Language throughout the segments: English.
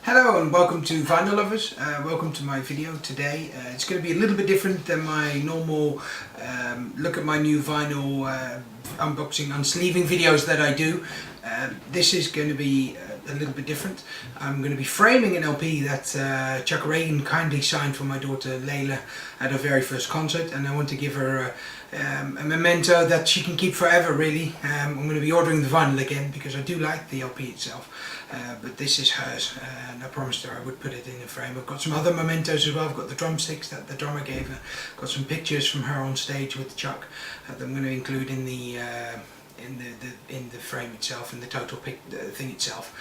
Hello and welcome to Vinyl Lovers. Welcome to my video today. It's going to be a little bit different than my normal look at my new vinyl unboxing, unsleeving videos that I do. This is going to be a little bit different. I'm going to be framing an LP that Chuck Ragan kindly signed for my daughter Layla at her very first concert, and I want to give her a memento that she can keep forever, really. I'm going to be ordering the vinyl again because I do like the LP itself, but this is hers, and I promised her I would put it in a frame. I've got some other mementos as well. I've got the drumsticks that the drummer gave her, got some pictures from her on stage with Chuck that I'm going to include in the frame itself, in the total thing itself.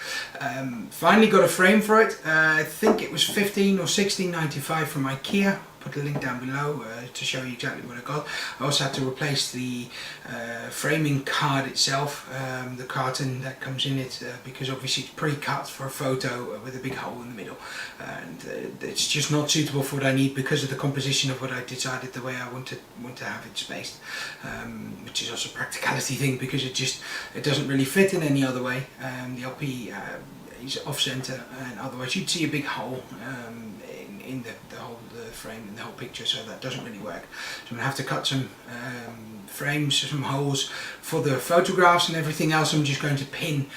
Finally got a frame for it. I think it was 15 or 16.95 from IKEA. Put a link down below to show you exactly what I got. I also had to replace the framing card itself, the carton that comes in it, because obviously it's pre-cut for a photo with a big hole in the middle, and it's just not suitable for what I need because of the composition of what I decided, the way I want to have it spaced, which is also a practicality thing because it doesn't really fit in any other way. The LP is off center, and otherwise you'd see a big hole in the whole frame, in the whole picture, so that doesn't really work. So I'm going to have to cut some frames, some holes for the photographs, and everything else I'm just going to pin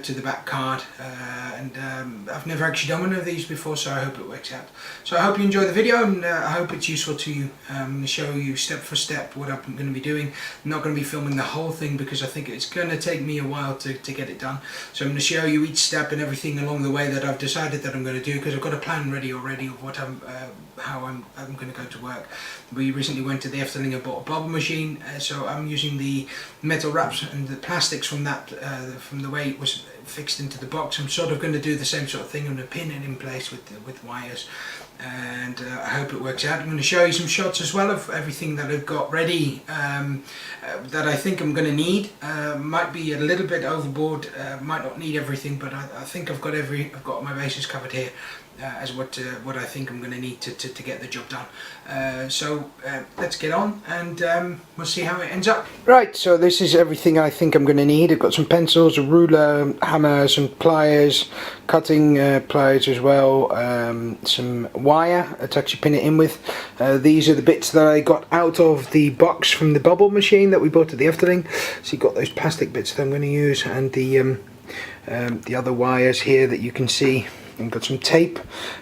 to the back card, and I've never actually done one of these before, so I hope it works out. So I hope you enjoy the video, and I hope it's useful to you. I'm going to show you step for step what I'm going to be doing. I'm not going to be filming the whole thing because I think it's going to take me a while to get it done, so I'm going to show you each step and everything along the way that I've decided that I'm going to do, because I've got a plan ready already of what how I'm going to go to work. We recently went to the Efteling and bought a bubble machine, so I'm using the metal wraps and the plastics from that, from the way it was fixed into the box. I'm sort of going to do the same sort of thing. I'm going to pin it in place with wires, and I hope it works out. I'm going to show you some shots as well of everything that I've got ready, that I think I'm going to need. Might be a little bit overboard, might not need everything, but I think I've got my bases covered here. As what I think I'm going to need to get the job done. So let's get on, and we'll see how it ends up. Right, so this is everything I think I'm going to need. I've got some pencils, a ruler, hammer, some pliers, cutting pliers as well, some wire to actually pin it in with. These are the bits that I got out of the box from the bubble machine that we bought at the Efteling. So you've got those plastic bits that I'm going to use, and the other wires here that you can see. I've got some tape,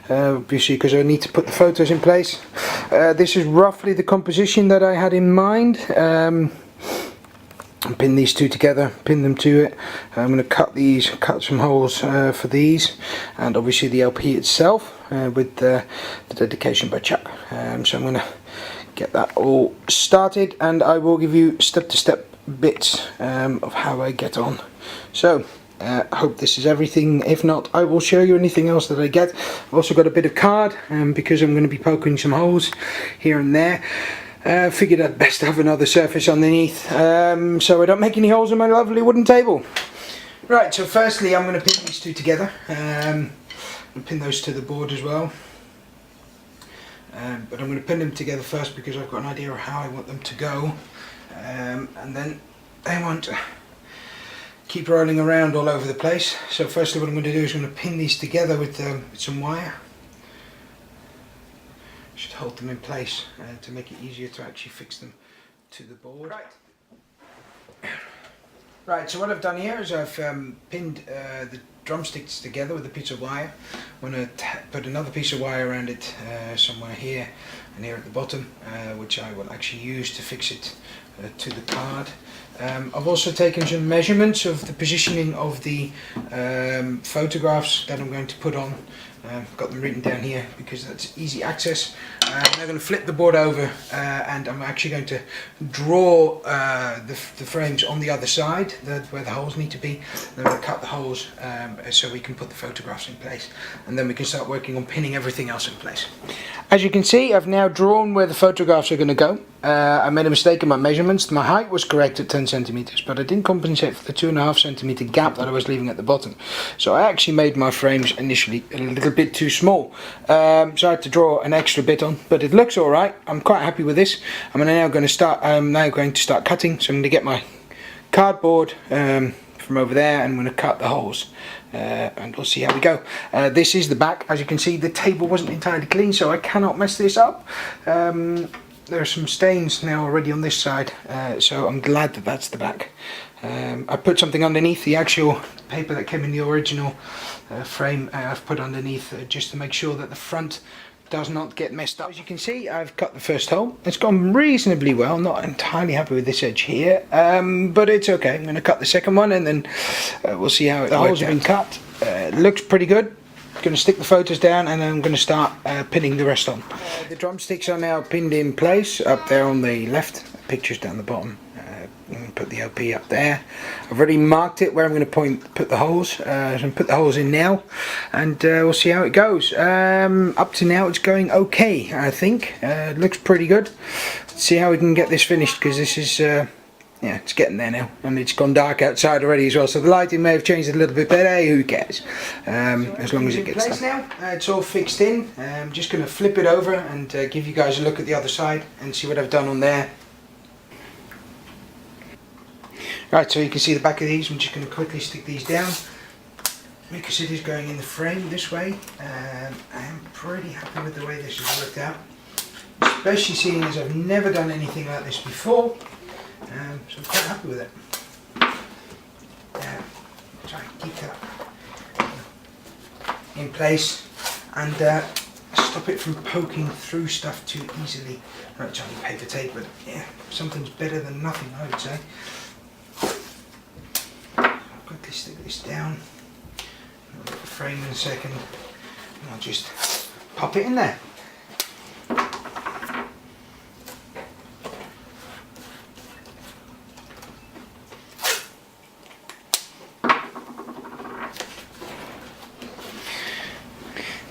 obviously, because I need to put the photos in place. This is roughly the composition that I had in mind. Pin these two together, pin them to it. I'm going to cut some holes for these, and obviously the LP itself with the dedication by Chuck. So I'm going to get that all started, and I will give you step-to-step bits of how I get on. So I hope this is everything. If not, I will show you anything else that I get. I've also got a bit of card, because I'm going to be poking some holes here and there. Figured I'd best have another surface underneath, so I don't make any holes in my lovely wooden table. Right, so firstly I'm going to pin these two together. I'm going to pin those to the board as well. But I'm going to pin them together first because I've got an idea of how I want them to go. And then they won't keep rolling around all over the place. So firstly what I'm going to do is I'm going to pin these together with some wire. Should hold them in place to make it easier to actually fix them to the board. Right, so what I've done here is I've pinned the drumsticks together with a piece of wire. I'm going to put another piece of wire around it somewhere here and here at the bottom, which I will actually use to fix it to the card. I've also taken some measurements of the positioning of the photographs that I'm going to put on. Got them written down here because that's easy access. I'm going to flip the board over, and I'm actually going to draw the frames on the other side, where the holes need to be. Then I'm going to cut the holes so we can put the photographs in place, and then we can start working on pinning everything else in place. As you can see, I've now drawn where the photographs are going to go. I made a mistake in my measurements. My height was correct at 10 centimeters, but I didn't compensate for the 2.5 centimeter gap that I was leaving at the bottom. So I actually made my frames initially a little bit too small. So I had to draw an extra bit on, but it looks alright. I'm quite happy with this. I'm now going to start cutting. So I'm going to get my cardboard from from over there, and I'm going to cut the holes, and we'll see how we go. This is the back. As you can see, the table wasn't entirely clean, so I cannot mess this up. There are some stains now already on this side, so I'm glad that that's the back. I put something underneath the actual paper that came in the original frame. I've put underneath just to make sure that the front does not get messed up. As you can see, I've cut the first hole. It's gone reasonably well. Not entirely happy with this edge here, but it's okay. I'm going to cut the second one, and then we'll see how it works. The holes have been cut. Looks pretty good. Going to stick the photos down, and then I'm going to start pinning the rest on. The drumsticks are now pinned in place up there on the left. Pictures down the bottom. I'm going to put the LP up there. I've already marked it where I'm going to put the holes. So I'm going to put the holes in now, and we'll see how it goes. Up to now it's going okay, I think. It looks pretty good. Let's see how we can get this finished, because this is yeah, it's getting there now, and it's gone dark outside already as well, so the lighting may have changed a little bit, but hey, who cares, as long as it gets done. Now it's all fixed in. I'm just going to flip it over and give you guys a look at the other side and see what I've done on there. Right, so you can see the back of these. I'm just going to quickly stick these down because it is going in the frame this way. I am pretty happy with the way this has worked out, especially seeing as I've never done anything like this before. So I'm quite happy with it. Try and keep that in place and stop it from poking through stuff too easily. Right, it's only paper tape, but yeah, something's better than nothing, I would say. I'll quickly stick this down. I'll get the frame in a second, and I'll just pop it in there.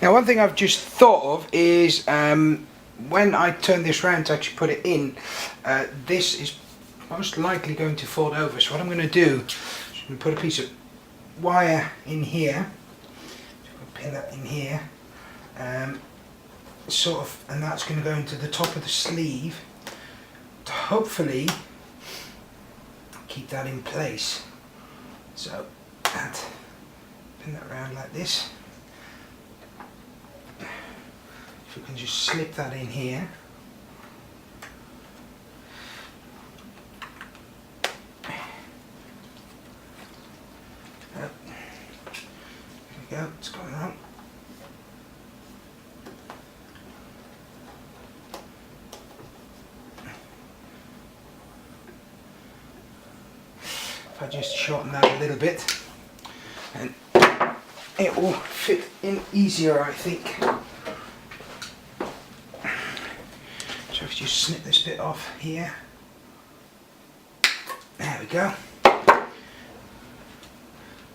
Now, one thing I've just thought of is when I turn this round to actually put it in, this is most likely going to fold over. So what I'm going to do is I'm going to put a piece of wire in here, pin that in here, sort of, and that's going to go into the top of the sleeve to hopefully keep that in place. So that, pin that around like this. If we can just slip that in here. There we go, it's going on. If I just shorten that a little bit, and it will fit in easier, I think. So if you just snip this bit off here, there we go.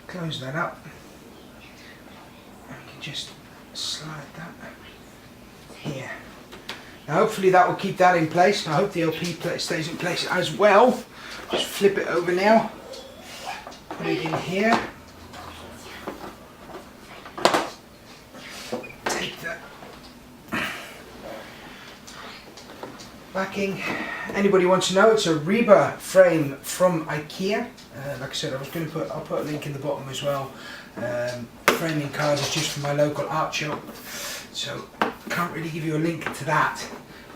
Close that up. And we can just slide that here. Now hopefully that will keep that in place. I hope the LP stays in place as well. Just flip it over now. Put it in here. Take that backing. Anybody wants to know, it's a Reba frame from IKEA. Like I said, I'll put a link in the bottom as well. Framing card is just from my local art shop, so I can't really give you a link to that,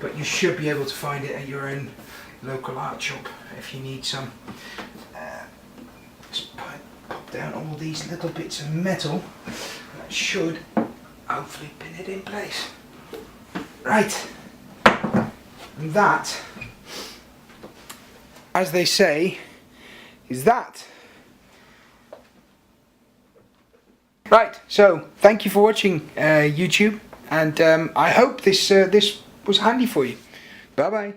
but you should be able to find it at your own local art shop if you need some. Just pop down all these little bits of metal. That should hopefully pin it in place. Right. And that, as they say, is that. Right, so thank you for watching YouTube, and I hope this was handy for you. Bye bye.